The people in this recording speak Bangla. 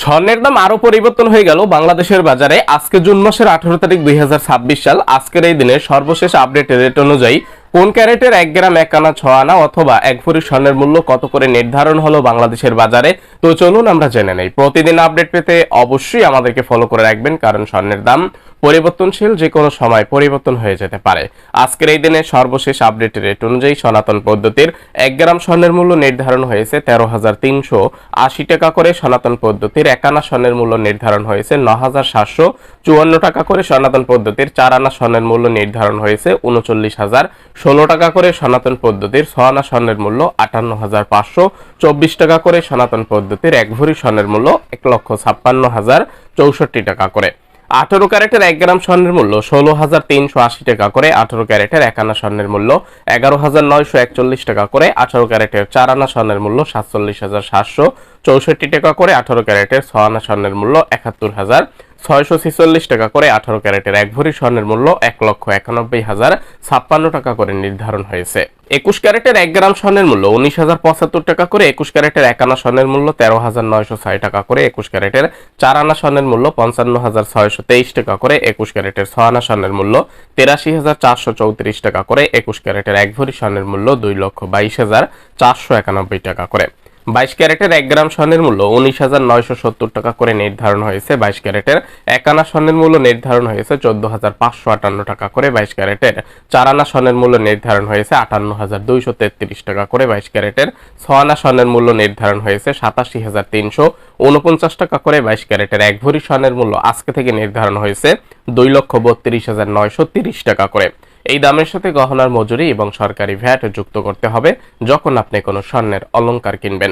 স্বর্ণের দাম আরো পরিবর্তন হয়ে গেল বাংলাদেশের বাজারে। আজকে জুন মাসের 18 তারিখ 2026 সাল। আজকের এই দিনে সর্বশেষ আপডেট রেট অনুযায়ী কোন ক্যারেটের 1 গ্রাম 1 আনা 6 আনা অথবা 1 ভরি স্বর্ণের মূল্য কত করে নির্ধারণ হলো বাংলাদেশের বাজারে, তো চলুন আমরা জেনে নেই। প্রতিদিন আপডেট পেতে অবশ্যই আমাদেরকে ফলো করে রাখবেন, কারণ স্বর্ণের দাম পরিবর্তনশীল, যে কোনো সময় পরিবর্তন হয়ে যেতে পারে। আজকের এই দিনে সর্বশেষ আপডেট রেট অনুযায়ী সনাতন পদ্ধতির 1 গ্রাম স্বর্ণের মূল্য নির্ধারণ হয়েছে 13,380 টাকা করে। সনাতন পদ্ধতির 1 আনা স্বর্ণের মূল্য নির্ধারণ হয়েছে 9,754 টাকা করে। সনাতন পদ্ধতির 4 আনা স্বর্ণের মূল্য নির্ধারণ হয়েছে 39,016 টাকা করে। সনাতন পদ্ধতির 6 আনা স্বর্ণের মূল্য 58,524 টাকা করে। সনাতন পদ্ধতির 1 ভরি স্বর্ণের মূল্য 1,56,064 টাকা করে। 18 ক্যারেটের 1 গ্রাম স্বর্ণের মূল্য 16,380 টাকা করে। 18 ক্যারেটের 1 আনা স্বর্ণের মূল্য 11,941 টাকা করে। 18 ক্যারেটের 4 আনা স্বর্ণের মূল্য 47,764 টাকা করে। 18 ক্যারেটের 6 আনা স্বর্ণের মূল্য 71,646 টাকা করে। 18 ক্যারেটের 1 ভরি স্বর্ণের মূল্য 1,91,056 টাকা করে নির্ধারণ হয়েছে। 21 ক্যারেটের 1 গ্রাম স্বর্ণের মূল্য 19,075 টাকা করে। 21 ক্যারেটের 1 আনা স্বর্ণের মূল্য 13,906 টাকা করে। 21 ক্যারেটের 4 আনা স্বর্ণের মূল্য 55,623 টাকা করে। 21 ক্যারেটের 6 আনা স্বর্ণের মূল্য 83,434 টাকা করে। 21 ক্যারেটের 1 ভরি স্বর্ণের মূল্য 2,22,491 টাকা করে। 22 ক্যারেটের 1 গ্রাম স্বর্ণের মূল্য 19,970 টাকা করে নির্ধারণ হয়েছে। 22 ক্যারেটের 1 আনা স্বর্ণের মূল্য নির্ধারণ হয়েছে 14,558 টাকা করে। 22 ক্যারেটের 4 আনা স্বর্ণের মূল্য নির্ধারণ হয়েছে 58,233 টাকা করে। 22 ক্যারেটের 6 আনা স্বর্ণের মূল্য নির্ধারণ হয়েছে 87,349 টাকা করে। 22 ক্যারেটের 1 ভরি স্বর্ণের মূল্য আজকে থেকে নির্ধারণ হয়েছে 2,32,930 টাকা করে। এই দামের সাথে গহনার মজুরি এবং সরকারি ভ্যাট যুক্ত করতে হবে যখন আপনি কোনো স্বর্ণের অলংকার কিনবেন।